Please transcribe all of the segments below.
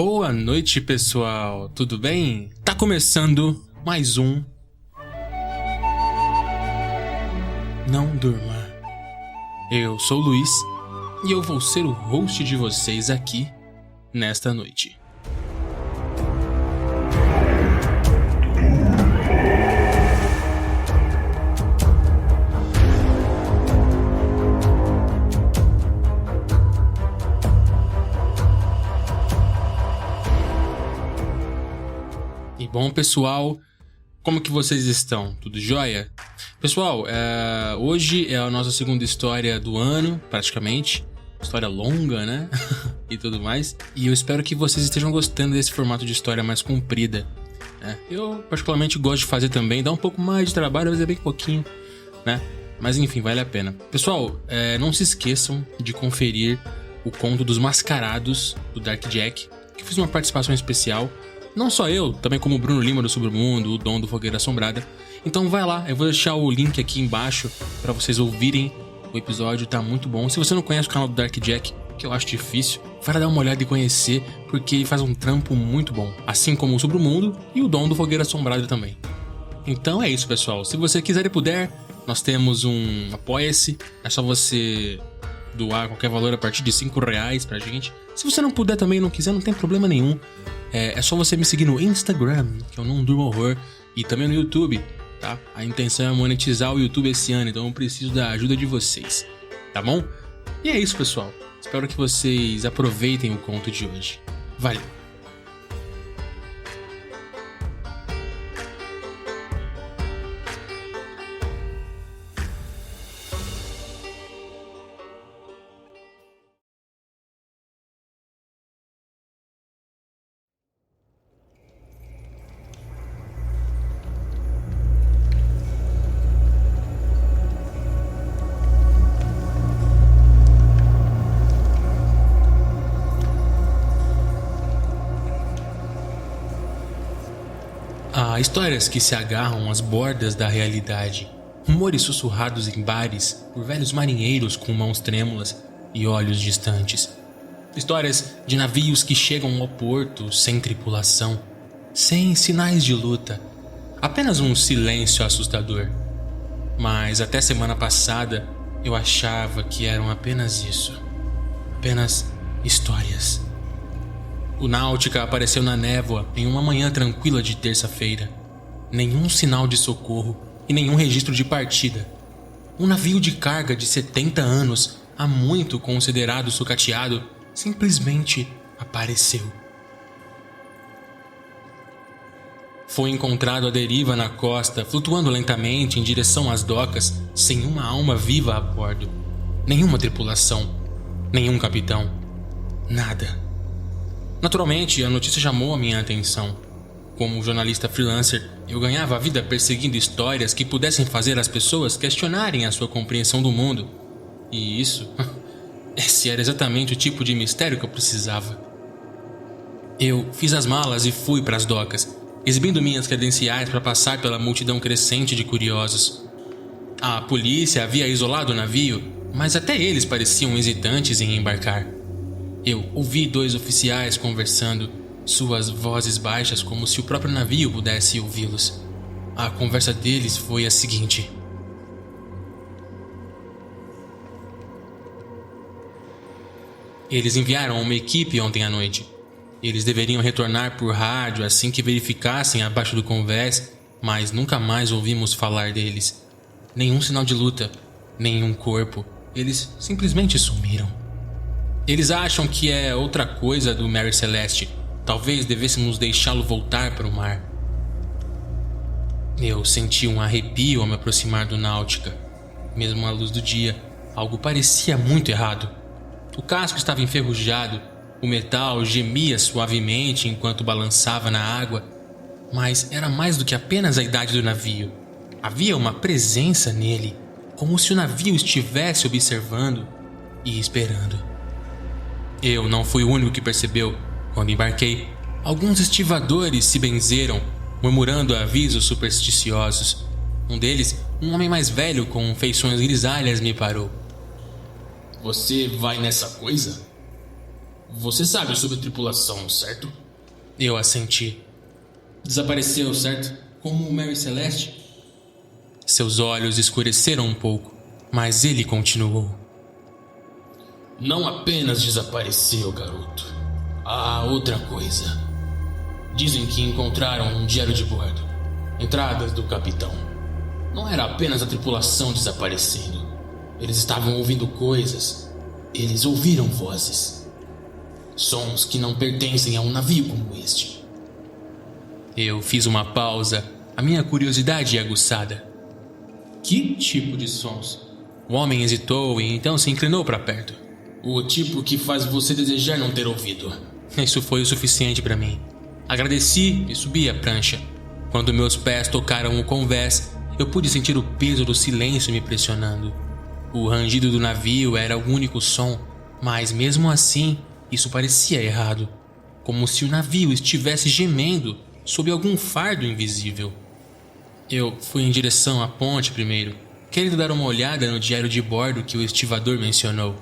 Boa noite, pessoal. Tudo bem? Tá começando mais um Não Durma. Eu sou o Luiz e eu vou ser o host de vocês aqui nesta noite. E bom, pessoal, como que vocês estão? Tudo jóia? Pessoal, hoje é a nossa segunda história do ano, praticamente. História longa, né? E tudo mais. E eu espero que vocês estejam gostando desse formato de história mais comprida, né? Eu particularmente gosto de fazer também, dá um pouco mais de trabalho, mas é bem pouquinho, né? Mas enfim, vale a pena. Pessoal, não se esqueçam de conferir o Conto dos Mascarados, do Dark Jack, que fiz uma participação especial. Não só eu, também como o Bruno Lima do Submundo, o Dom do Fogueira Assombrada. Então vai lá, eu vou deixar o link aqui embaixo pra vocês ouvirem o episódio, tá muito bom. Se você não conhece o canal do Dark Jack, que eu acho difícil, vai dar uma olhada e conhecer, porque ele faz um trampo muito bom. Assim como o Submundo e o Dom do Fogueira Assombrada também. Então é isso, pessoal. Se você quiser e puder, nós temos um Apoia-se. É só você doar qualquer valor a partir de R$5 pra gente. Se você não puder também, não quiser, não tem problema nenhum. É só você me seguir no Instagram, que é o Não Durma Horror, e também no YouTube, tá? A intenção é monetizar o YouTube esse ano, então eu preciso da ajuda de vocês, tá bom? E é isso, pessoal. Espero que vocês aproveitem o conto de hoje. Valeu! Há histórias que se agarram às bordas da realidade, rumores sussurrados em bares por velhos marinheiros com mãos trêmulas e olhos distantes. Histórias de navios que chegam ao porto sem tripulação, sem sinais de luta, apenas um silêncio assustador. Mas até semana passada eu achava que eram apenas isso, apenas histórias. O Náutica apareceu na névoa em uma manhã tranquila de terça-feira. Nenhum sinal de socorro e nenhum registro de partida. Um navio de carga de 70 anos, há muito considerado sucateado, simplesmente apareceu. Foi encontrado à deriva na costa, flutuando lentamente em direção às docas, sem uma alma viva a bordo. Nenhuma tripulação, nenhum capitão, nada. Naturalmente, a notícia chamou a minha atenção. Como jornalista freelancer, eu ganhava a vida perseguindo histórias que pudessem fazer as pessoas questionarem a sua compreensão do mundo. E esse era exatamente o tipo de mistério que eu precisava. Eu fiz as malas e fui para as docas, exibindo minhas credenciais para passar pela multidão crescente de curiosos. A polícia havia isolado o navio, mas até eles pareciam hesitantes em embarcar. Eu ouvi dois oficiais conversando, suas vozes baixas como se o próprio navio pudesse ouvi-los. A conversa deles foi a seguinte: eles enviaram uma equipe ontem à noite. Eles deveriam retornar por rádio assim que verificassem abaixo do convés, mas nunca mais ouvimos falar deles. Nenhum sinal de luta, nenhum corpo. Eles simplesmente sumiram. Eles acham que é outra coisa do Mary Celeste. Talvez devêssemos deixá-lo voltar para o mar. Eu senti um arrepio ao me aproximar do Náutica. Mesmo à luz do dia, algo parecia muito errado. O casco estava enferrujado, o metal gemia suavemente enquanto balançava na água, mas era mais do que apenas a idade do navio. Havia uma presença nele, como se o navio estivesse observando e esperando. Eu não fui o único que percebeu. Quando embarquei, alguns estivadores se benzeram, murmurando avisos supersticiosos. Um deles, um homem mais velho com feições grisalhas, me parou. Você vai nessa coisa? Você sabe sobre a tripulação, certo? Eu assenti. Desapareceu, certo? Como Mary Celeste? Seus olhos escureceram um pouco, mas ele continuou. Não apenas desapareceu, garoto. Há outra coisa. Dizem que encontraram um diário de bordo. Entradas do capitão. Não era apenas a tripulação desaparecendo. Eles estavam ouvindo coisas. Eles ouviram vozes. Sons que não pertencem a um navio como este. Eu fiz uma pausa, a minha curiosidade aguçada. Que tipo de sons? O homem hesitou e então se inclinou para perto. O tipo que faz você desejar não ter ouvido. Isso foi o suficiente para mim. Agradeci e subi a prancha. Quando meus pés tocaram o convés, eu pude sentir o peso do silêncio me pressionando. O rangido do navio era o único som, mas mesmo assim, isso parecia errado. Como se o navio estivesse gemendo sob algum fardo invisível. Eu fui em direção à ponte primeiro, querendo dar uma olhada no diário de bordo que o estivador mencionou.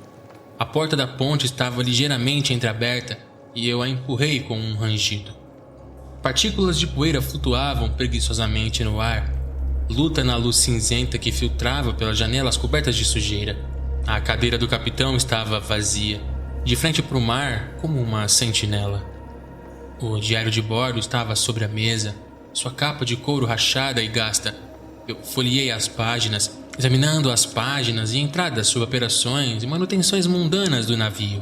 A porta da ponte estava ligeiramente entreaberta e eu a empurrei com um rangido. Partículas de poeira flutuavam preguiçosamente no ar, luta na luz cinzenta que filtrava pelas janelas cobertas de sujeira. A cadeira do capitão estava vazia, de frente para o mar como uma sentinela. O diário de bordo estava sobre a mesa, sua capa de couro rachada e gasta. Eu folheei as páginas, examinando as páginas e entradas sobre operações e manutenções mundanas do navio,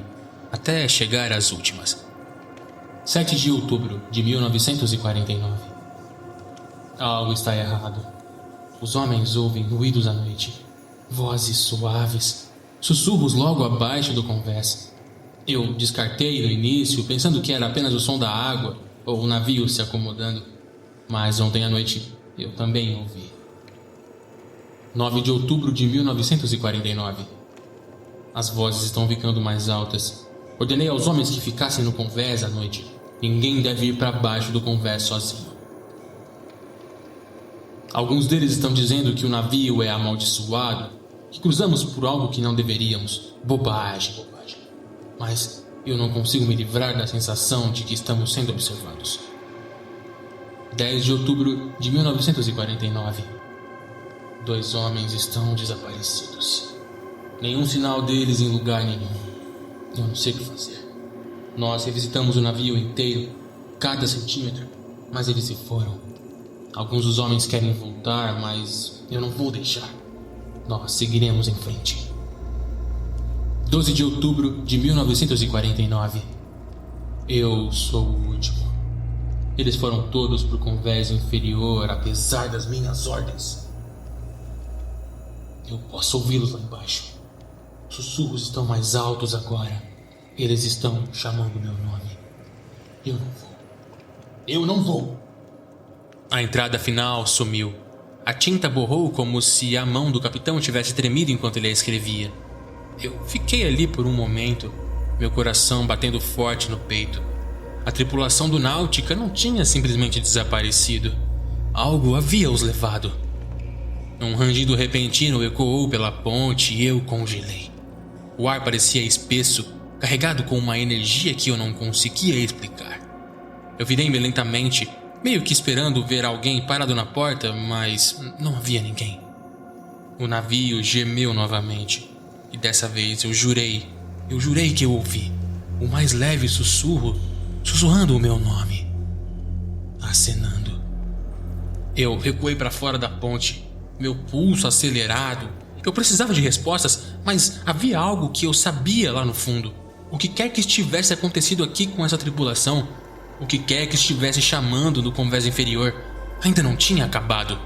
até chegar às últimas. 7 de outubro de 1949. Algo está errado. Os homens ouvem ruídos à noite, vozes suaves, sussurros logo abaixo do convés. Eu descartei no início, pensando que era apenas o som da água ou o navio se acomodando, mas ontem à noite eu também ouvi. 9 de outubro de 1949. As vozes estão ficando mais altas. Ordenei aos homens que ficassem no convés à noite. Ninguém deve ir para baixo do convés sozinho. Alguns deles estão dizendo que o navio é amaldiçoado, que cruzamos por algo que não deveríamos. Bobagem. Mas eu não consigo me livrar da sensação de que estamos sendo observados. 10 de outubro de 1949. 2 homens estão desaparecidos. Nenhum sinal deles em lugar nenhum. Eu não sei o que fazer. Nós revisitamos o navio inteiro, cada centímetro, mas eles se foram. Alguns dos homens querem voltar, mas eu não vou deixar. Nós seguiremos em frente. 12 de outubro de 1949. Eu sou o último. Eles foram todos pro convés inferior, apesar das minhas ordens. Eu posso ouvi-los lá embaixo. Os sussurros estão mais altos agora. Eles estão chamando meu nome. Eu não vou. Eu não vou. A entrada final sumiu. A tinta borrou como se a mão do capitão tivesse tremido enquanto ele a escrevia. Eu fiquei ali por um momento, meu coração batendo forte no peito. A tripulação do Náutica não tinha simplesmente desaparecido. Algo havia os levado. Um rangido repentino ecoou pela ponte e eu congelei. O ar parecia espesso, carregado com uma energia que eu não conseguia explicar. Eu virei-me lentamente, meio que esperando ver alguém parado na porta, mas não havia ninguém. O navio gemeu novamente, e dessa vez eu jurei que eu ouvi o mais leve sussurro, sussurrando o meu nome, acenando. Eu recuei para fora da ponte, meu pulso acelerado. Eu precisava de respostas, mas havia algo que eu sabia lá no fundo. O que quer que estivesse acontecido aqui com essa tripulação, o que quer que estivesse chamando no convés inferior, ainda não tinha acabado.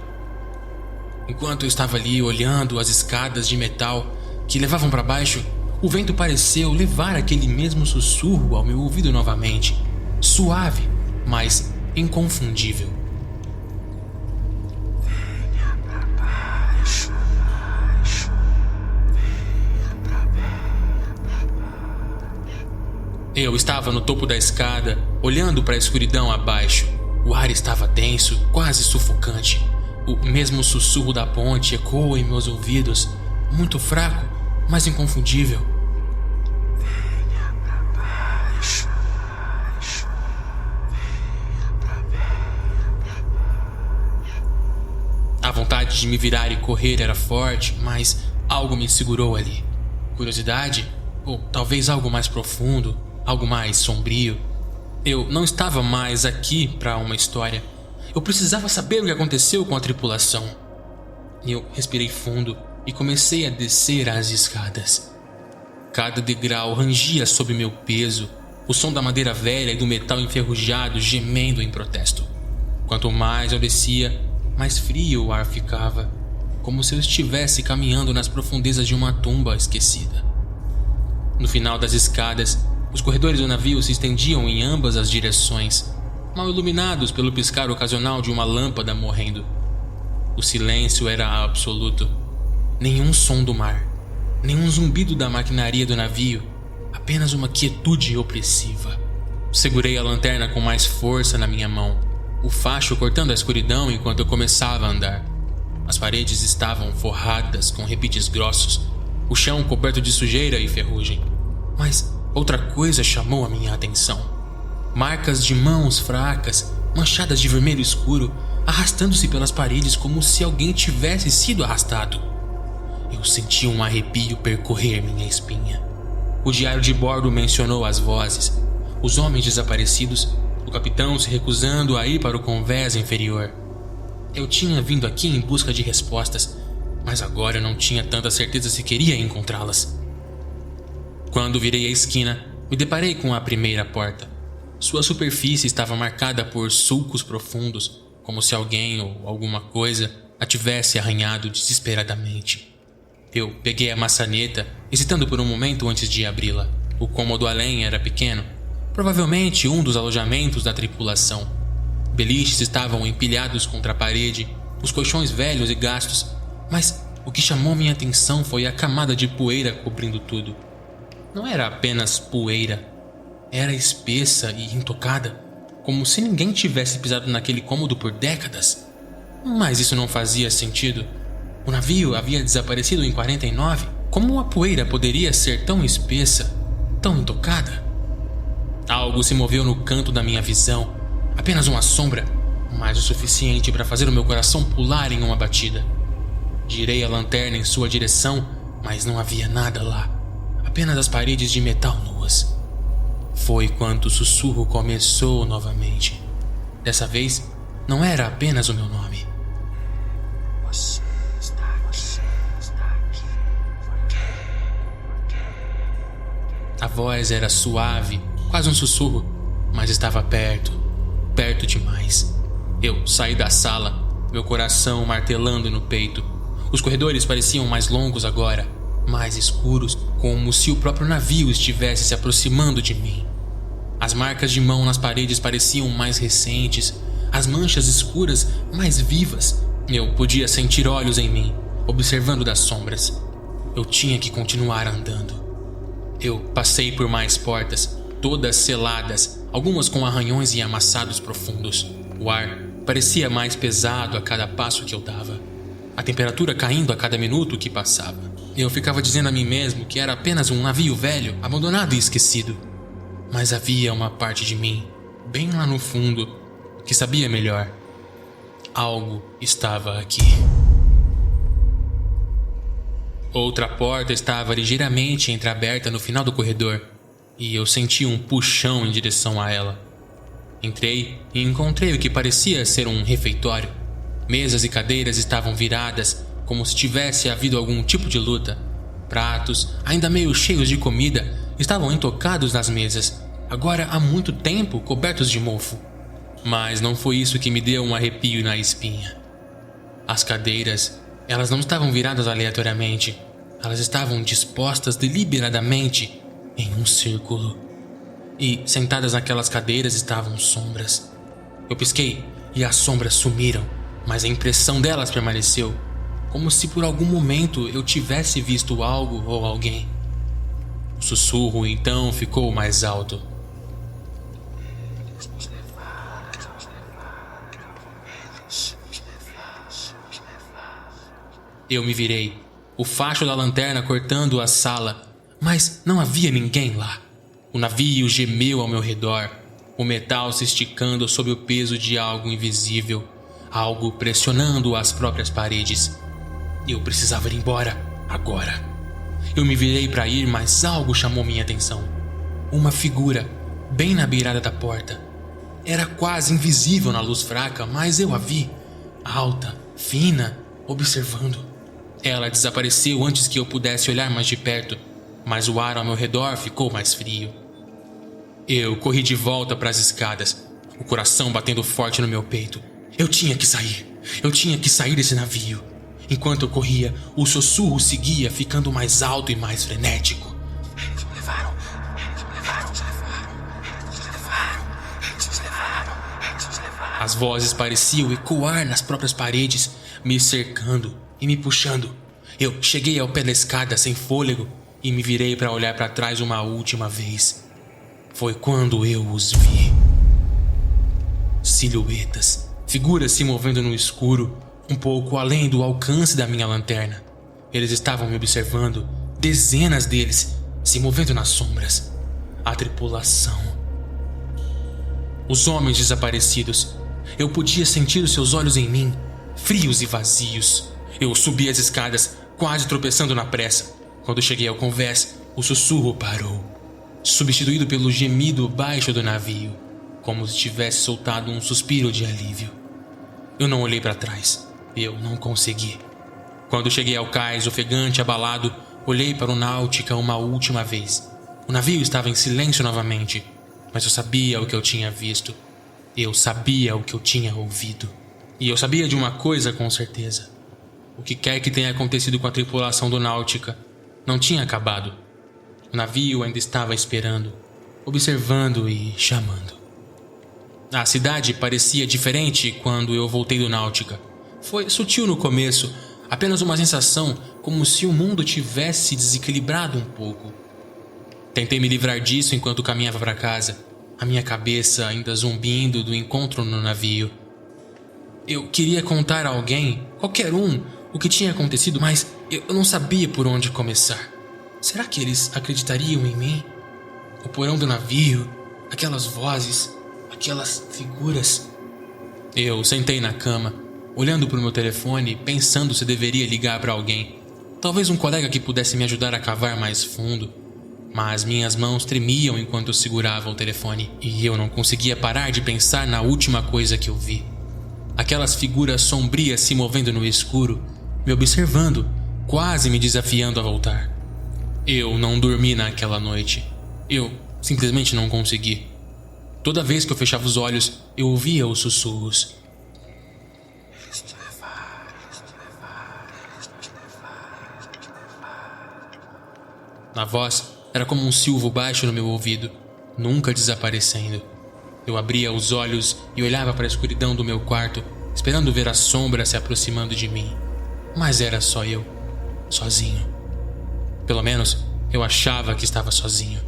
Enquanto eu estava ali olhando as escadas de metal que levavam para baixo, o vento pareceu levar aquele mesmo sussurro ao meu ouvido novamente, suave, mas inconfundível. Venha pra baixo, venha pra baixo. Eu estava no topo da escada, olhando para a escuridão abaixo. O ar estava denso, quase sufocante. O mesmo sussurro da ponte ecoou em meus ouvidos, muito fraco, mas inconfundível. Venha pra A vontade de me virar e correr era forte, mas algo me segurou ali. Curiosidade? Ou talvez algo mais profundo, algo mais sombrio. Eu não estava mais aqui para uma história. Eu precisava saber o que aconteceu com a tripulação. Eu respirei fundo e comecei a descer as escadas. Cada degrau rangia sob meu peso, o som da madeira velha e do metal enferrujado gemendo em protesto. Quanto mais eu descia, mais frio o ar ficava, como se eu estivesse caminhando nas profundezas de uma tumba esquecida. No final das escadas, os corredores do navio se estendiam em ambas as direções, mal iluminados pelo piscar ocasional de uma lâmpada morrendo. O silêncio era absoluto. Nenhum som do mar, nenhum zumbido da maquinaria do navio, apenas uma quietude opressiva. Segurei a lanterna com mais força na minha mão, o facho cortando a escuridão enquanto eu começava a andar. As paredes estavam forradas com repites grossos, o chão coberto de sujeira e ferrugem. Mas outra coisa chamou a minha atenção. Marcas de mãos fracas, manchadas de vermelho escuro, arrastando-se pelas paredes como se alguém tivesse sido arrastado. Eu senti um arrepio percorrer minha espinha. O diário de bordo mencionou as vozes, os homens desaparecidos, o capitão se recusando a ir para o convés inferior. Eu tinha vindo aqui em busca de respostas, mas agora eu não tinha tanta certeza se queria encontrá-las. Quando virei a esquina, me deparei com a primeira porta. Sua superfície estava marcada por sulcos profundos, como se alguém ou alguma coisa a tivesse arranhado desesperadamente. Eu peguei a maçaneta, hesitando por um momento antes de abri-la. O cômodo além era pequeno, provavelmente um dos alojamentos da tripulação. Beliches estavam empilhados contra a parede, os colchões velhos e gastos, mas o que chamou minha atenção foi a camada de poeira cobrindo tudo. Não era apenas poeira, era espessa e intocada, como se ninguém tivesse pisado naquele cômodo por décadas. Mas isso não fazia sentido. O navio havia desaparecido em 49. Como a poeira poderia ser tão espessa, tão intocada? Algo se moveu no canto da minha visão. Apenas uma sombra, mas o suficiente para fazer o meu coração pular em uma batida. Girei a lanterna em sua direção, mas não havia nada lá. Apenas as paredes de metal nuas. Foi quando o sussurro começou novamente. Dessa vez, não era apenas o meu nome. Você está aqui. Por quê? A voz era suave, quase um sussurro, mas estava perto demais. Eu saí da sala, meu coração martelando no peito. Os corredores pareciam mais longos agora, mais escuros, como se o próprio navio estivesse se aproximando de mim. As marcas de mão nas paredes pareciam mais recentes, as manchas escuras mais vivas. Eu podia sentir olhos em mim, observando das sombras. Eu tinha que continuar andando. Eu passei por mais portas, todas seladas, algumas com arranhões e amassados profundos. O ar parecia mais pesado a cada passo que eu dava, a temperatura caindo a cada minuto que passava. Eu ficava dizendo a mim mesmo que era apenas um navio velho, abandonado e esquecido. Mas havia uma parte de mim, bem lá no fundo, que sabia melhor. Algo estava aqui. Outra porta estava ligeiramente entreaberta no final do corredor, e eu senti um puxão em direção a ela. Entrei e encontrei o que parecia ser um refeitório. Mesas e cadeiras estavam viradas, como se tivesse havido algum tipo de luta. Pratos, ainda meio cheios de comida, estavam intocados nas mesas, agora há muito tempo cobertos de mofo. Mas não foi isso que me deu um arrepio na espinha. As cadeiras, elas não estavam viradas aleatoriamente, elas estavam dispostas deliberadamente em um círculo. E sentadas naquelas cadeiras estavam sombras. Eu pisquei e as sombras sumiram, mas a impressão delas permaneceu, como se por algum momento eu tivesse visto algo ou alguém. O sussurro então ficou mais alto. Eu me virei, o facho da lanterna cortando a sala, mas não havia ninguém lá. O navio gemeu ao meu redor, o metal se esticando sob o peso de algo invisível. algo pressionando as próprias paredes. Eu precisava ir embora, agora. Eu me virei para ir, mas algo chamou minha atenção. Uma figura, bem na beirada da porta. Era quase invisível na luz fraca, mas eu a vi, alta, fina, observando. Ela desapareceu antes que eu pudesse olhar mais de perto, mas o ar ao meu redor ficou mais frio. Eu corri de volta para as escadas, o coração batendo forte no meu peito. Eu tinha que sair. Eu tinha que sair desse navio. Enquanto eu corria, o sussurro seguia, ficando mais alto e mais frenético. Eles me levaram. As vozes pareciam ecoar nas próprias paredes, me cercando e me puxando. Eu cheguei ao pé da escada sem fôlego e me virei para olhar para trás uma última vez. Foi quando eu os vi. Silhuetas, figuras se movendo no escuro, um pouco além do alcance da minha lanterna. Eles estavam me observando, dezenas deles, se movendo nas sombras. A tripulação. Os homens desaparecidos. Eu podia sentir os seus olhos em mim, frios e vazios. Eu subi as escadas, quase tropeçando na pressa. Quando cheguei ao convés, o sussurro parou, substituído pelo gemido baixo do navio, como se tivesse soltado um suspiro de alívio. Eu não olhei para trás. Eu não consegui. Quando cheguei ao cais, ofegante, abalado, olhei para o Náutica uma última vez. O navio estava em silêncio novamente, mas eu sabia o que eu tinha visto. Eu sabia o que eu tinha ouvido. E eu sabia de uma coisa com certeza. O que quer que tenha acontecido com a tripulação do Náutica não tinha acabado. O navio ainda estava esperando, observando e chamando. A cidade parecia diferente quando eu voltei do Náutica. Foi sutil no começo, apenas uma sensação como se o mundo tivesse desequilibrado um pouco. Tentei me livrar disso enquanto caminhava para casa, a minha cabeça ainda zumbindo do encontro no navio. Eu queria contar a alguém, qualquer um, o que tinha acontecido, mas eu não sabia por onde começar. Será que eles acreditariam em mim? O porão do navio, aquelas vozes, aquelas figuras. Eu sentei na cama, olhando para o meu telefone, pensando se deveria ligar para alguém. Talvez um colega que pudesse me ajudar a cavar mais fundo. Mas minhas mãos tremiam enquanto eu segurava o telefone, e eu não conseguia parar de pensar na última coisa que eu vi. Aquelas figuras sombrias se movendo no escuro, me observando, quase me desafiando a voltar. Eu não dormi naquela noite. Eu simplesmente não consegui. Toda vez que eu fechava os olhos, eu ouvia os sussurros. A voz era como um silvo baixo no meu ouvido, nunca desaparecendo. Eu abria os olhos e olhava para a escuridão do meu quarto, esperando ver a sombra se aproximando de mim. Mas era só eu, sozinho. Pelo menos, eu achava que estava sozinho.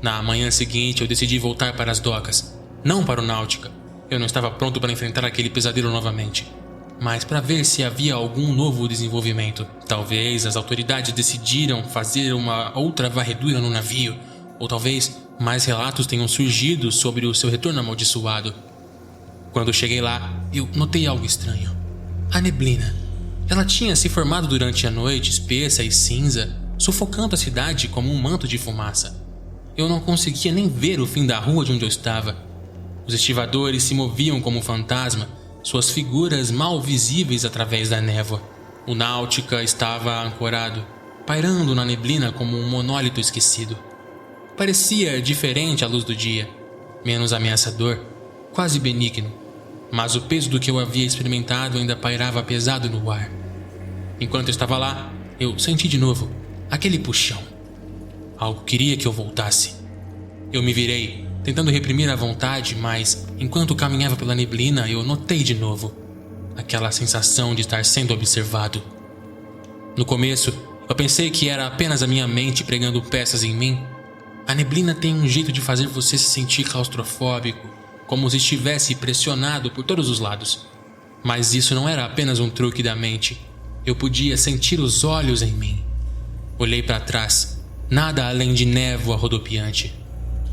Na manhã seguinte, eu decidi voltar para as docas, não para o Náutica. Eu não estava pronto para enfrentar aquele pesadelo novamente, mas para ver se havia algum novo desenvolvimento. Talvez as autoridades decidiram fazer uma outra varredura no navio, ou talvez mais relatos tenham surgido sobre o seu retorno amaldiçoado. Quando cheguei lá, eu notei algo estranho. A neblina. Ela tinha se formado durante a noite, espessa e cinza, sufocando a cidade como um manto de fumaça. Eu não conseguia nem ver o fim da rua de onde eu estava. Os estivadores se moviam como um fantasma, suas figuras mal visíveis através da névoa. O Náutica estava ancorado, pairando na neblina como um monólito esquecido. Parecia diferente à luz do dia, menos ameaçador, quase benigno, mas o peso do que eu havia experimentado ainda pairava pesado no ar. Enquanto eu estava lá, eu senti de novo aquele puxão. Algo queria que eu voltasse. Eu me virei, tentando reprimir a vontade, mas enquanto caminhava pela neblina, eu notei de novo aquela sensação de estar sendo observado. No começo, eu pensei que era apenas a minha mente pregando peças em mim. A neblina tem um jeito de fazer você se sentir claustrofóbico, como se estivesse pressionado por todos os lados. Mas isso não era apenas um truque da mente. Eu podia sentir os olhos em mim. Olhei para trás, nada além de névoa rodopiante.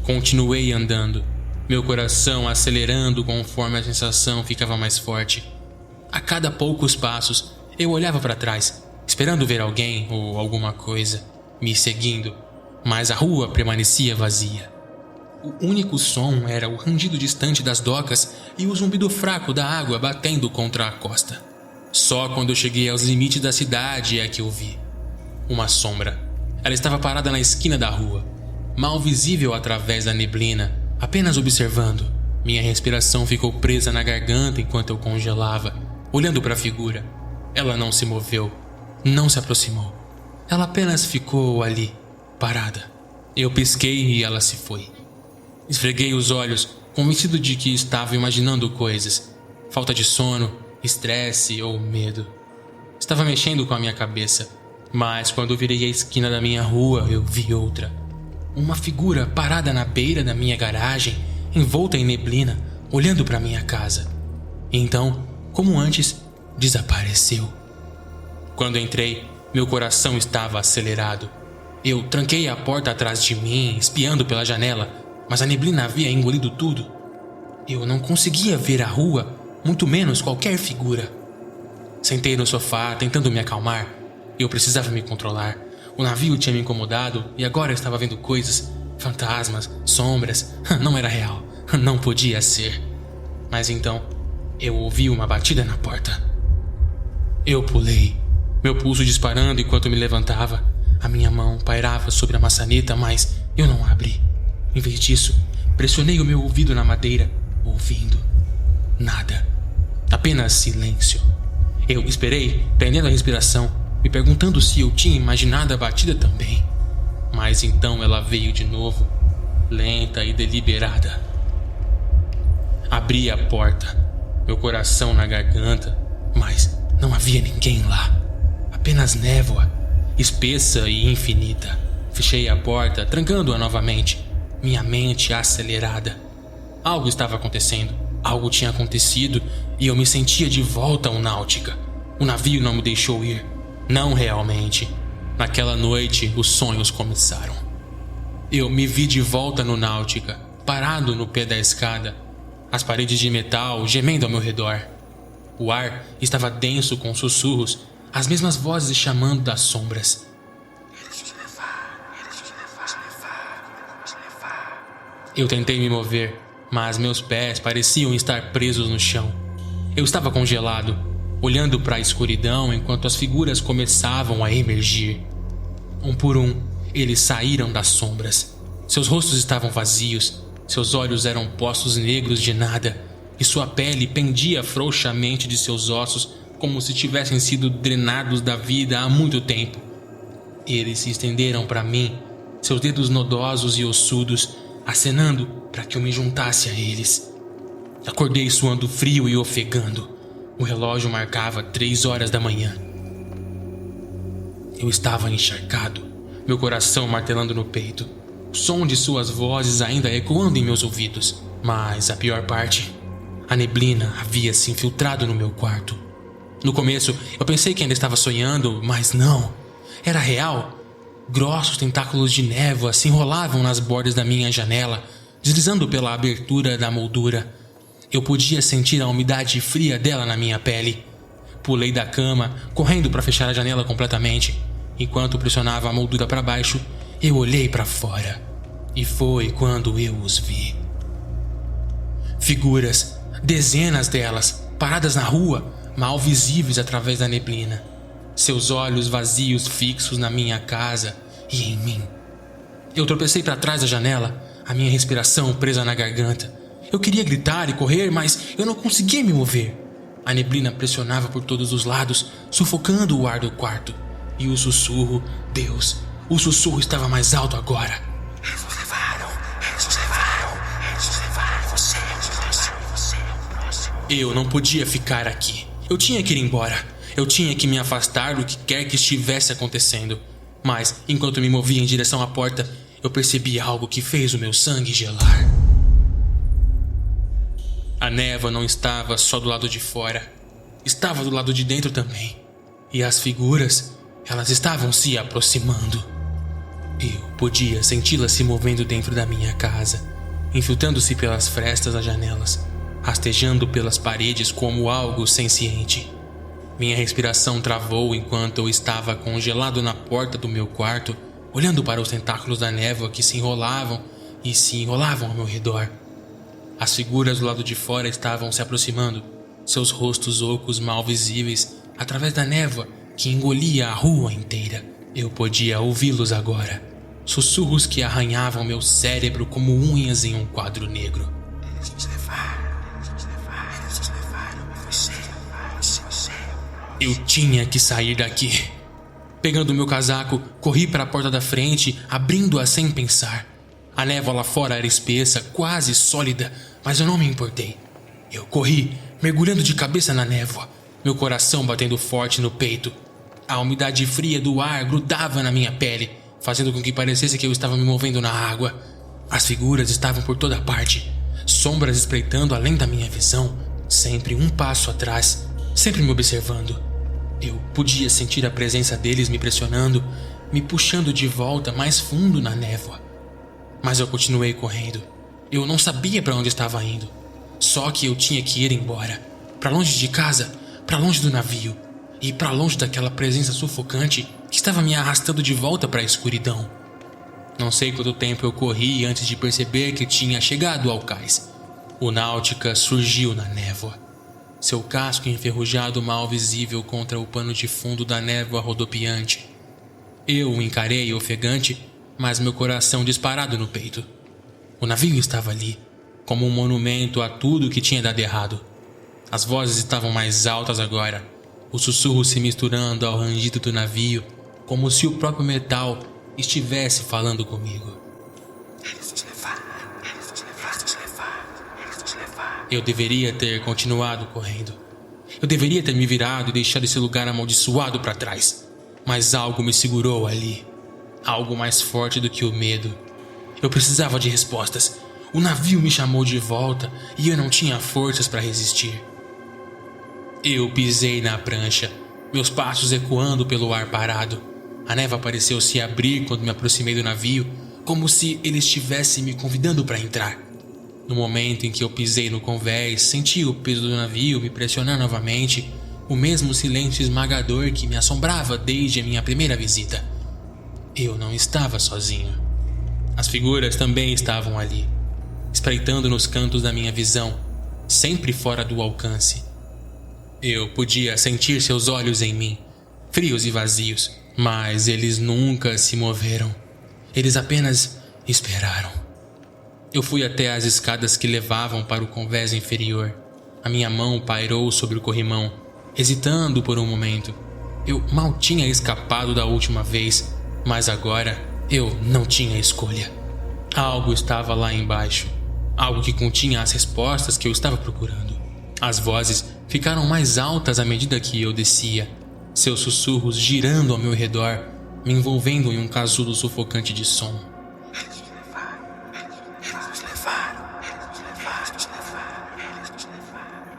Continuei andando. meu coração acelerando conforme a sensação ficava mais forte. A cada poucos passos, eu olhava para trás, esperando ver alguém ou alguma coisa me seguindo, mas a rua permanecia vazia. O único som era o rangido distante das docas e o zumbido fraco da água batendo contra a costa. Só quando eu cheguei aos limites da cidade é que eu vi uma sombra. Ela estava parada na esquina da rua, mal visível através da neblina, apenas observando. Minha respiração ficou presa na garganta enquanto eu congelava, olhando para a figura. Ela não se moveu, não se aproximou. Ela apenas ficou ali, parada. Eu pisquei e ela se foi. Esfreguei os olhos, convencido de que estava imaginando coisas. Falta de sono, estresse ou medo. Estava mexendo com a minha cabeça, mas quando virei a esquina da minha rua, eu vi outra. Uma figura parada na beira da minha garagem, envolta em neblina, olhando para minha casa. Então, como antes, desapareceu. Quando entrei, meu coração estava acelerado. Eu tranquei a porta atrás de mim, espiando pela janela, mas a neblina havia engolido tudo. Eu não conseguia ver a rua, muito menos qualquer figura. Sentei no sofá, tentando me acalmar. Eu precisava me controlar. O navio tinha me incomodado e agora eu estava vendo coisas, fantasmas, sombras. Não era real, não podia ser. Mas então, eu ouvi uma batida na porta. Eu pulei, meu pulso disparando enquanto me levantava. A minha mão pairava sobre a maçaneta, mas eu não abri. Em vez disso, pressionei o meu ouvido na madeira, ouvindo nada. Apenas silêncio. Eu esperei, prendendo a respiração, me perguntando se eu tinha imaginado a batida também. Mas então ela veio de novo, lenta e deliberada. Abri a porta, meu coração na garganta, mas não havia ninguém lá. Apenas névoa, espessa e infinita. Fechei a porta, trancando-a novamente, minha mente acelerada. Algo estava acontecendo, algo tinha acontecido e eu me sentia de volta ao Náutica. O navio não me deixou ir. Não realmente. Naquela noite, os sonhos começaram. Eu me vi de volta no Náutica, parado no pé da escada, as paredes de metal gemendo ao meu redor. O ar estava denso com sussurros, as mesmas vozes chamando das sombras. Eu tentei me mover, mas meus pés pareciam estar presos no chão. Eu estava congelado, olhando para a escuridão enquanto as figuras começavam a emergir. Um por um, eles saíram das sombras. Seus rostos estavam vazios, seus olhos eram poços negros de nada, e sua pele pendia frouxamente de seus ossos como se tivessem sido drenados da vida há muito tempo. Eles se estenderam para mim, seus dedos nodosos e ossudos, acenando para que eu me juntasse a eles. Acordei suando frio e ofegando. O relógio marcava 3 horas da manhã. Eu estava encharcado, meu coração martelando no peito, o som de suas vozes ainda ecoando em meus ouvidos. Mas a pior parte, a neblina havia se infiltrado no meu quarto. No começo, eu pensei que ainda estava sonhando, mas não. Era real. Grossos tentáculos de névoa se enrolavam nas bordas da minha janela, deslizando pela abertura da moldura. Eu podia sentir a umidade fria dela na minha pele. Pulei da cama, correndo para fechar a janela completamente. Enquanto pressionava a moldura para baixo, eu olhei para fora. E foi quando eu os vi. Figuras, dezenas delas, paradas na rua, mal visíveis através da neblina. Seus olhos vazios fixos na minha casa e em mim. Eu tropecei para trás da janela, a minha respiração presa na garganta. Eu queria gritar e correr, mas eu não conseguia me mover. A neblina pressionava por todos os lados, sufocando o ar do quarto. E o sussurro, Deus, o sussurro estava mais alto agora. Eles levaram você. Eu não podia ficar aqui. Eu tinha que ir embora. Eu tinha que me afastar do que quer que estivesse acontecendo. Mas, enquanto me movia em direção à porta, eu percebi algo que fez o meu sangue gelar. A névoa não estava só do lado de fora. Estava do lado de dentro também. E as figuras, elas estavam se aproximando. Eu podia senti-las se movendo dentro da minha casa. infiltrando-se pelas frestas das janelas, rastejando pelas paredes como algo senciente. Minha respiração travou enquanto eu estava congelado na porta do meu quarto, olhando para os tentáculos da névoa que se enrolavam e se enrolavam ao meu redor. As figuras do lado de fora estavam se aproximando, seus rostos ocos mal visíveis através da névoa que engolia a rua inteira. Eu podia ouvi-los agora, sussurros que arranhavam meu cérebro como unhas em um quadro negro. Eles nos levaram a você. Eu tinha que sair daqui. Pegando meu casaco, corri para a porta da frente, abrindo-a sem pensar. A névoa lá fora era espessa, quase sólida, mas eu não me importei. Eu corri, mergulhando de cabeça na névoa, meu coração batendo forte no peito. A umidade fria do ar grudava na minha pele, fazendo com que parecesse que eu estava me movendo na água. As figuras estavam por toda parte, sombras espreitando além da minha visão, sempre um passo atrás, sempre me observando. Eu podia sentir a presença deles me pressionando, me puxando de volta mais fundo na névoa. Mas eu continuei correndo. Eu não sabia para onde estava indo. Só que eu tinha que ir embora. Para longe de casa, para longe do navio. E para longe daquela presença sufocante que estava me arrastando de volta para a escuridão. Não sei quanto tempo eu corri antes de perceber que tinha chegado ao cais. O Náutica surgiu na névoa. Seu casco enferrujado mal visível contra o pano de fundo da névoa rodopiante. Eu o encarei ofegante, mas meu coração disparado no peito. O navio estava ali, como um monumento a tudo que tinha dado errado. As vozes estavam mais altas agora, o sussurro se misturando ao rangido do navio, como se o próprio metal estivesse falando comigo. Eles nos levaram. Eu deveria ter continuado correndo. Eu deveria ter me virado e deixado esse lugar amaldiçoado para trás. Mas algo me segurou ali. Algo mais forte do que o medo. Eu precisava de respostas. O navio me chamou de volta e eu não tinha forças para resistir. Eu pisei na prancha, meus passos ecoando pelo ar parado. A névoa pareceu se abrir quando me aproximei do navio, como se ele estivesse me convidando para entrar. No momento em que eu pisei no convés, senti o peso do navio me pressionar novamente, o mesmo silêncio esmagador que me assombrava desde a minha primeira visita. Eu não estava sozinho. As figuras também estavam ali, espreitando nos cantos da minha visão, sempre fora do alcance. Eu podia sentir seus olhos em mim, frios e vazios, mas eles nunca se moveram. Eles apenas esperaram. Eu fui até as escadas que levavam para o convés inferior. A minha mão pairou sobre o corrimão, hesitando por um momento. Eu mal tinha escapado da última vez, mas agora eu não tinha escolha. Algo estava lá embaixo, algo que continha as respostas que eu estava procurando. As vozes ficaram mais altas à medida que eu descia, seus sussurros girando ao meu redor, me envolvendo em um casulo sufocante de som.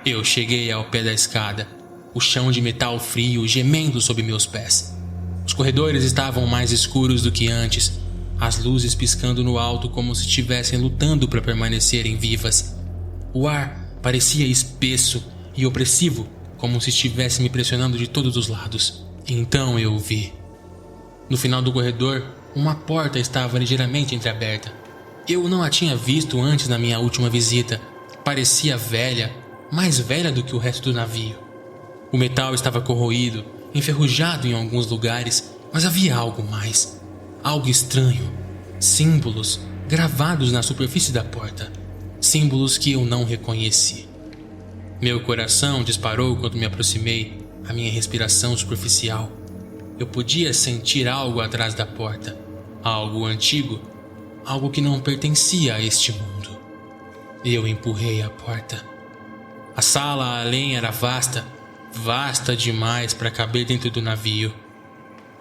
Eu cheguei ao pé da escada, o chão de metal frio gemendo sob meus pés. Os corredores estavam mais escuros do que antes, as luzes piscando no alto como se estivessem lutando para permanecerem vivas. O ar parecia espesso e opressivo, como se estivesse me pressionando de todos os lados. Então eu vi. No final do corredor, uma porta estava ligeiramente entreaberta. Eu não a tinha visto antes na minha última visita. Parecia velha, mais velha do que o resto do navio. O metal estava corroído, enferrujado em alguns lugares, mas havia algo mais. Algo estranho. Símbolos gravados na superfície da porta. Símbolos que eu não reconheci. Meu coração disparou quando me aproximei, a minha respiração superficial. Eu podia sentir algo atrás da porta. Algo antigo. Algo que não pertencia a este mundo. Eu empurrei a porta. A sala além era vasta, vasta demais para caber dentro do navio.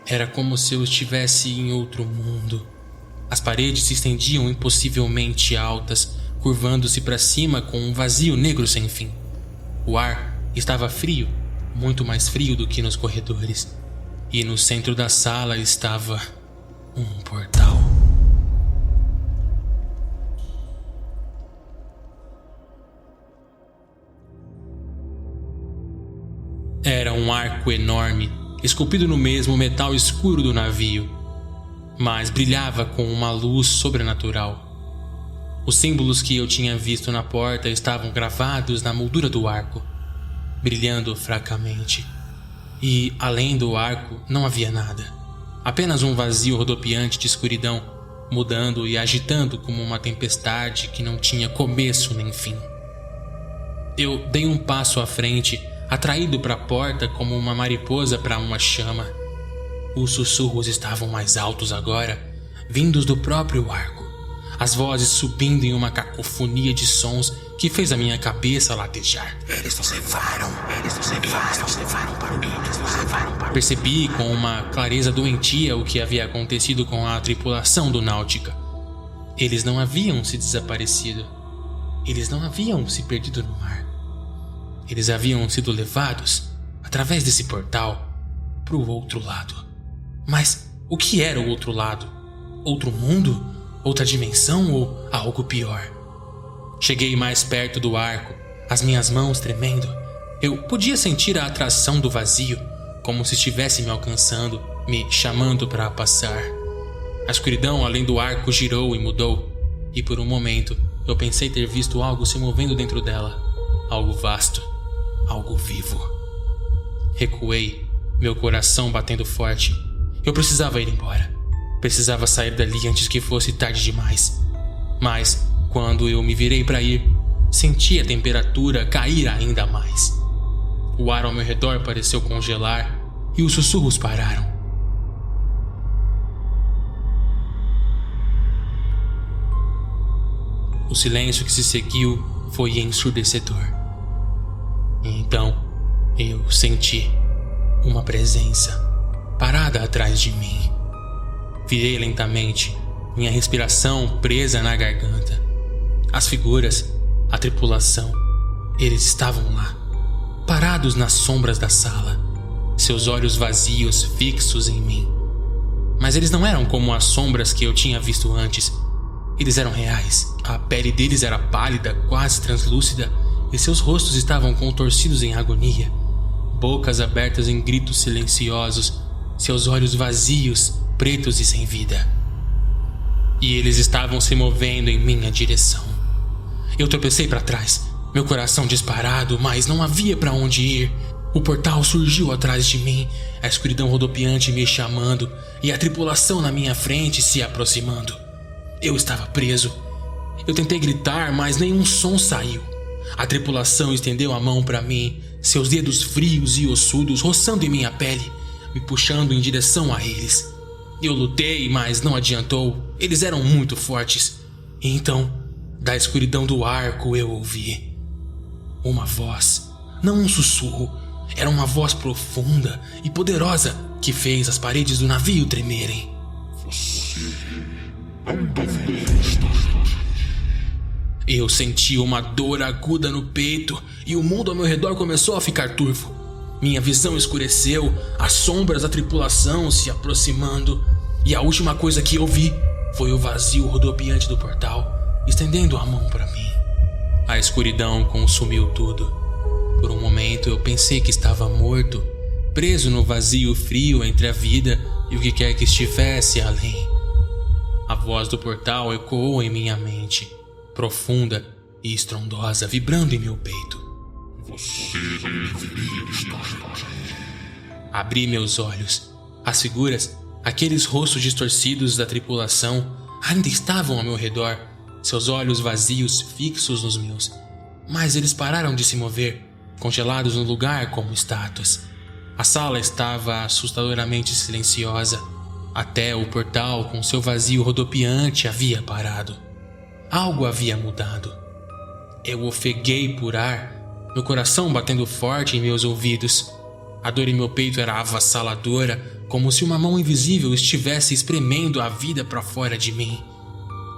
Era como se eu estivesse em outro mundo. As paredes se estendiam impossivelmente altas, curvando-se para cima com um vazio negro sem fim. O ar estava frio, muito mais frio do que nos corredores. E no centro da sala estava um portal. Era um arco enorme, esculpido no mesmo metal escuro do navio, mas brilhava com uma luz sobrenatural. Os símbolos que eu tinha visto na porta estavam gravados na moldura do arco, brilhando fracamente. E, além do arco, não havia nada. Apenas um vazio rodopiante de escuridão, mudando e agitando como uma tempestade que não tinha começo nem fim. Eu dei um passo à frente, atraído para a porta como uma mariposa para uma chama. Os sussurros estavam mais altos agora, vindos do próprio arco. As vozes subindo em uma cacofonia de sons que fez a minha cabeça latejar. Eles nos levaram para o mundo. Percebi com uma clareza doentia o que havia acontecido com a tripulação do Náutica. Eles não haviam se desaparecido. Eles não haviam se perdido no mar. Eles haviam sido levados, através desse portal, para o outro lado. Mas o que era o outro lado? Outro mundo? Outra dimensão ou algo pior? Cheguei mais perto do arco, as minhas mãos tremendo. Eu podia sentir a atração do vazio, como se estivesse me alcançando, me chamando para passar. A escuridão além do arco girou e mudou, e por um momento eu pensei ter visto algo se movendo dentro dela. Algo vasto, algo vivo. Recuei, meu coração batendo forte. Eu precisava ir embora. Precisava sair dali antes que fosse tarde demais. Mas, quando eu me virei para ir, senti a temperatura cair ainda mais. O ar ao meu redor pareceu congelar e os sussurros pararam. O silêncio que se seguiu foi ensurdecedor. Então, eu senti uma presença parada atrás de mim. Virei lentamente, minha respiração presa na garganta. As figuras, a tripulação, eles estavam lá, parados nas sombras da sala, seus olhos vazios fixos em mim. Mas eles não eram como as sombras que eu tinha visto antes. Eles eram reais. A pele deles era pálida, quase translúcida, e seus rostos estavam contorcidos em agonia, bocas abertas em gritos silenciosos, seus olhos vazios, pretos e sem vida. E eles estavam se movendo em minha direção. Eu tropecei para trás, meu coração disparado, mas não havia para onde ir. O portal surgiu atrás de mim, a escuridão rodopiante me chamando e a tripulação na minha frente se aproximando. Eu estava preso. Eu tentei gritar, mas nenhum som saiu. A tripulação estendeu a mão para mim, seus dedos frios e ossudos roçando em minha pele, me puxando em direção a eles. Eu lutei, mas não adiantou. Eles eram muito fortes. E então, da escuridão do arco, eu ouvi uma voz, não um sussurro. Era uma voz profunda e poderosa que fez as paredes do navio tremerem. Eu senti uma dor aguda no peito e o mundo ao meu redor começou a ficar turvo. Minha visão escureceu, as sombras da tripulação se aproximando, e a última coisa que eu vi foi o vazio rodopiante do portal, estendendo a mão para mim. A escuridão consumiu tudo. Por um momento eu pensei que estava morto, preso no vazio frio entre a vida e o que quer que estivesse além. A voz do portal ecoou em minha mente, profunda e estrondosa, vibrando em meu peito. Você não deveria estar aqui. Abri meus olhos. As figuras, aqueles rostos distorcidos da tripulação, ainda estavam ao meu redor, seus olhos vazios fixos nos meus. Mas eles pararam de se mover, congelados no lugar como estátuas. A sala estava assustadoramente silenciosa. Até o portal com seu vazio rodopiante havia parado. Algo havia mudado. Eu ofeguei por ar, meu coração batendo forte em meus ouvidos. A dor em meu peito era avassaladora, como se uma mão invisível estivesse espremendo a vida para fora de mim.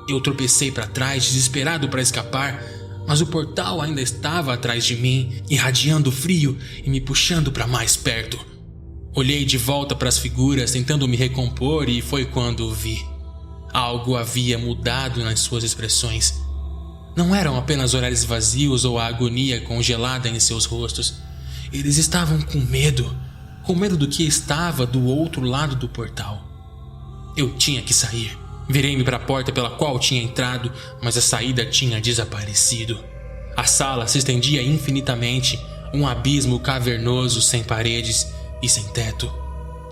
Eu tropecei para trás, desesperado para escapar, mas o portal ainda estava atrás de mim, irradiando frio e me puxando para mais perto. Olhei de volta para as figuras, tentando me recompor, e foi quando vi. Algo havia mudado nas suas expressões. Não eram apenas olhares vazios ou a agonia congelada em seus rostos. eles estavam com medo do que estava do outro lado do portal. Eu tinha que sair. Virei-me para a porta pela qual tinha entrado, mas a saída tinha desaparecido. A sala se estendia infinitamente, um abismo cavernoso sem paredes e sem teto.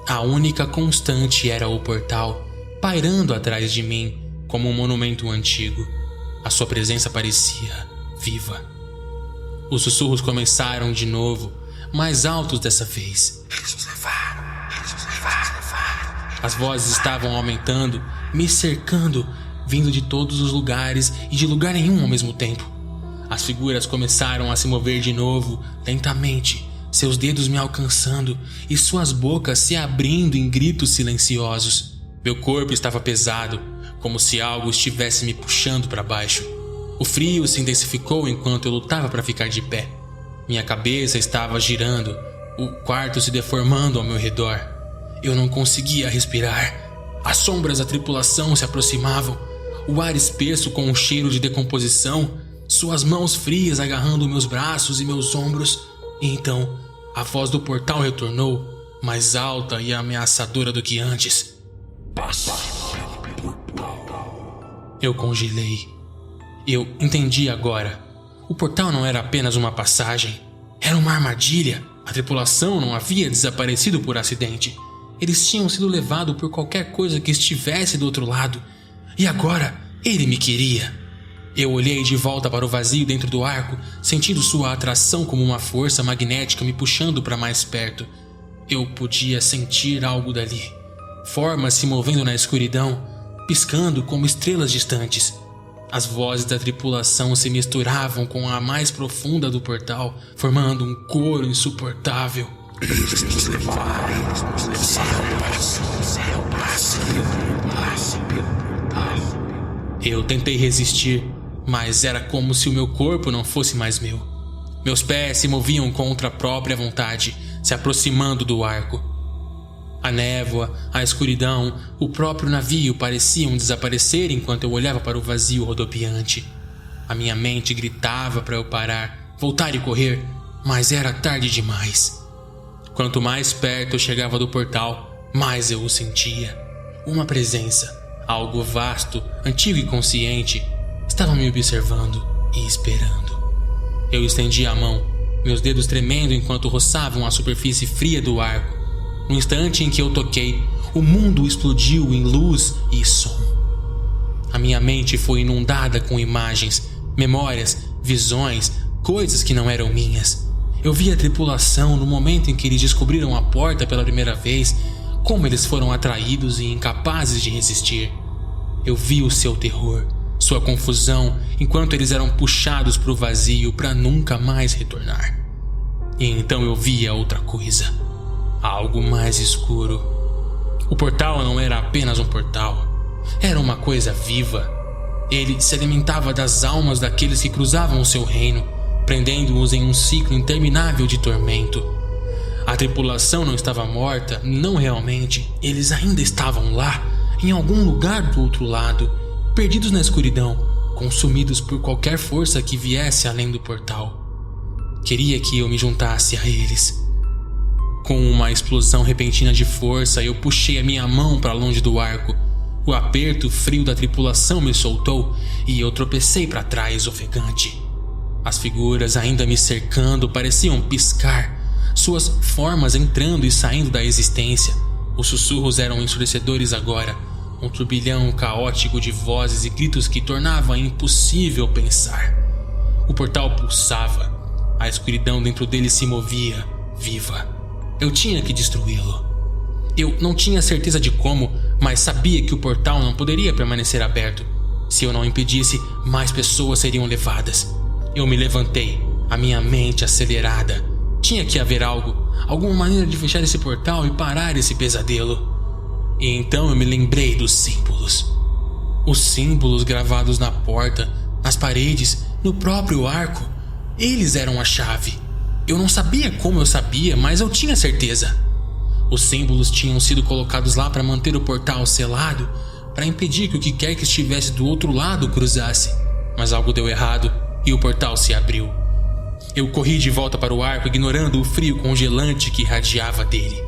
A única constante era o portal, pairando atrás de mim como um monumento antigo. A sua presença parecia viva. Os sussurros começaram de novo, mais altos dessa vez. Eles nos levaram. As vozes estavam aumentando, me cercando, vindo de todos os lugares e de lugar nenhum ao mesmo tempo. As figuras começaram a se mover de novo, lentamente, seus dedos me alcançando e suas bocas se abrindo em gritos silenciosos. Meu corpo estava pesado, como se algo estivesse me puxando para baixo. O frio se intensificou enquanto eu lutava para ficar de pé. Minha cabeça estava girando, o quarto se deformando ao meu redor. Eu não conseguia respirar. As sombras da tripulação se aproximavam, o ar espesso com um cheiro de decomposição, suas mãos frias agarrando meus braços e meus ombros. E então, a voz do portal retornou, mais alta e ameaçadora do que antes. Passe pelo portal. Eu congelei. Eu entendi agora. O portal não era apenas uma passagem, era uma armadilha. A tripulação não havia desaparecido por acidente. Eles tinham sido levados por qualquer coisa que estivesse do outro lado. E agora, ele me queria. Eu olhei de volta para o vazio dentro do arco, sentindo sua atração como uma força magnética me puxando para mais perto. Eu podia sentir algo dali. Formas se movendo na escuridão, piscando como estrelas distantes. As vozes da tripulação se misturavam com a mais profunda do portal, formando um coro insuportável. Eles nos levaram. Passe pelo portal. Eu tentei resistir, mas era como se o meu corpo não fosse mais meu. Meus pés se moviam contra a própria vontade, se aproximando do arco. A névoa, a escuridão, o próprio navio pareciam desaparecer enquanto eu olhava para o vazio rodopiante. A minha mente gritava para eu parar, voltar e correr, mas era tarde demais. Quanto mais perto eu chegava do portal, mais eu o sentia. Uma presença, algo vasto, antigo e consciente, estava me observando e esperando. Eu estendi a mão, meus dedos tremendo enquanto roçavam a superfície fria do arco. No instante em que eu toquei, o mundo explodiu em luz e som. A minha mente foi inundada com imagens, memórias, visões, coisas que não eram minhas. Eu vi a tripulação no momento em que eles descobriram a porta pela primeira vez, como eles foram atraídos e incapazes de resistir. Eu vi o seu terror, sua confusão, enquanto eles eram puxados para o vazio para nunca mais retornar. E então eu vi a outra coisa, algo mais escuro. O portal não era apenas um portal, era uma coisa viva. Ele se alimentava das almas daqueles que cruzavam o seu reino, prendendo-os em um ciclo interminável de tormento. A tripulação não estava morta, não realmente. Eles ainda estavam lá, em algum lugar do outro lado, perdidos na escuridão, consumidos por qualquer força que viesse além do portal. Queria que eu me juntasse a eles. Com uma explosão repentina de força, eu puxei a minha mão para longe do arco. O aperto frio da tripulação me soltou e eu tropecei para trás, ofegante. As figuras ainda me cercando pareciam piscar, suas formas entrando e saindo da existência. Os sussurros eram ensurdecedores agora, um turbilhão caótico de vozes e gritos que tornava impossível pensar. O portal pulsava, a escuridão dentro dele se movia, viva. Eu tinha que destruí-lo. Eu não tinha certeza de como, mas sabia que o portal não poderia permanecer aberto. Se eu não impedisse, mais pessoas seriam levadas. Eu me levantei, a minha mente acelerada. Tinha que haver alguma maneira de fechar esse portal e parar esse pesadelo. E então eu me lembrei dos símbolos. Os símbolos gravados na porta, nas paredes, no próprio arco. Eles eram a chave. Eu não sabia como eu sabia, mas eu tinha certeza. Os símbolos tinham sido colocados lá para manter o portal selado, para impedir que o que quer que estivesse do outro lado cruzasse. Mas algo deu errado e o portal se abriu. Eu corri de volta para o arco, ignorando o frio congelante que irradiava dele.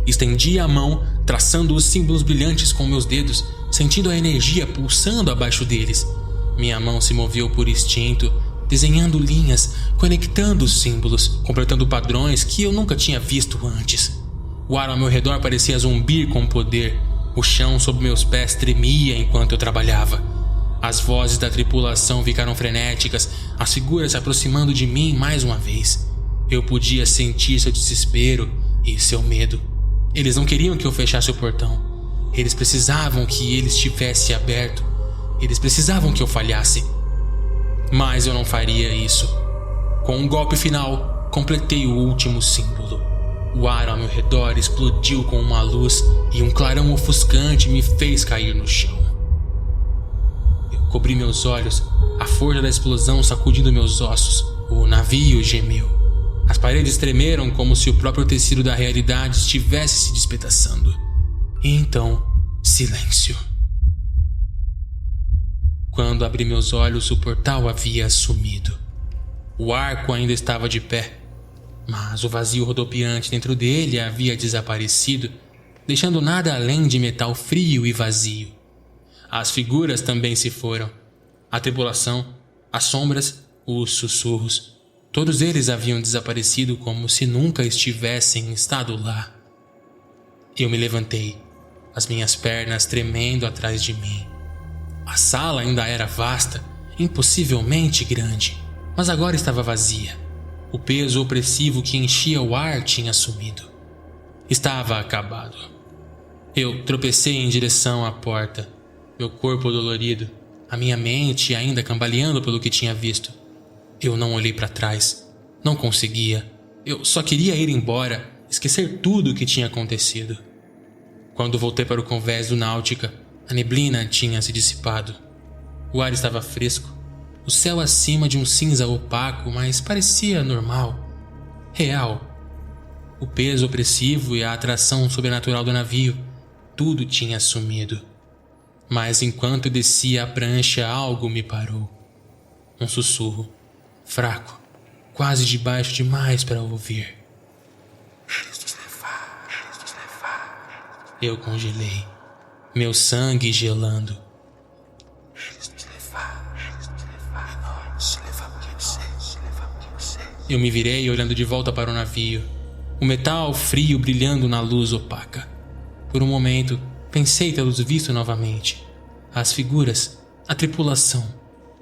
Estendi a mão, traçando os símbolos brilhantes com meus dedos, sentindo a energia pulsando abaixo deles. Minha mão se moveu por instinto, desenhando linhas, conectando os símbolos, completando padrões que eu nunca tinha visto antes. O ar ao meu redor parecia zumbir com poder. O chão sob meus pés tremia enquanto eu trabalhava. As vozes da tripulação ficaram frenéticas, as figuras se aproximando de mim mais uma vez. Eu podia sentir seu desespero e seu medo. Eles não queriam que eu fechasse o portão. Eles precisavam que ele estivesse aberto. Eles precisavam que eu falhasse. Mas eu não faria isso. Com um golpe final, completei o último símbolo. O ar ao meu redor explodiu com uma luz e um clarão ofuscante me fez cair no chão. Eu cobri meus olhos, a força da explosão sacudindo meus ossos. O navio gemeu. As paredes tremeram como se o próprio tecido da realidade estivesse se despedaçando. E então, silêncio. Quando abri meus olhos, o portal havia sumido. O arco ainda estava de pé, mas o vazio rodopiante dentro dele havia desaparecido, deixando nada além de metal frio e vazio. As figuras também se foram. A tripulação, as sombras, os sussurros. Todos eles haviam desaparecido como se nunca estivessem estado lá. Eu me levantei, as minhas pernas tremendo atrás de mim. A sala ainda era vasta, impossivelmente grande, mas agora estava vazia. O peso opressivo que enchia o ar tinha sumido. Estava acabado. Eu tropecei em direção à porta, meu corpo dolorido, a minha mente ainda cambaleando pelo que tinha visto. Eu não olhei para trás. Não conseguia. Eu só queria ir embora, esquecer tudo o que tinha acontecido. Quando voltei para o convés do Náutica, a neblina tinha se dissipado. O ar estava fresco, o céu acima de um cinza opaco, mas parecia normal, real. O peso opressivo e a atração sobrenatural do navio, tudo tinha sumido. Mas enquanto descia a prancha, algo me parou. Um sussurro, fraco, quase de baixo demais para ouvir. Eu congelei, meu sangue gelando. Eu me virei olhando de volta para o navio, o metal frio brilhando na luz opaca. Por um momento, pensei tê-los visto novamente. As figuras, a tripulação,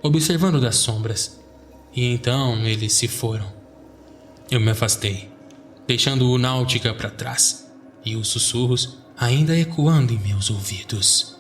observando das sombras. E então eles se foram. Eu me afastei, deixando o Náutica para trás, e os sussurros ainda ecoando em meus ouvidos.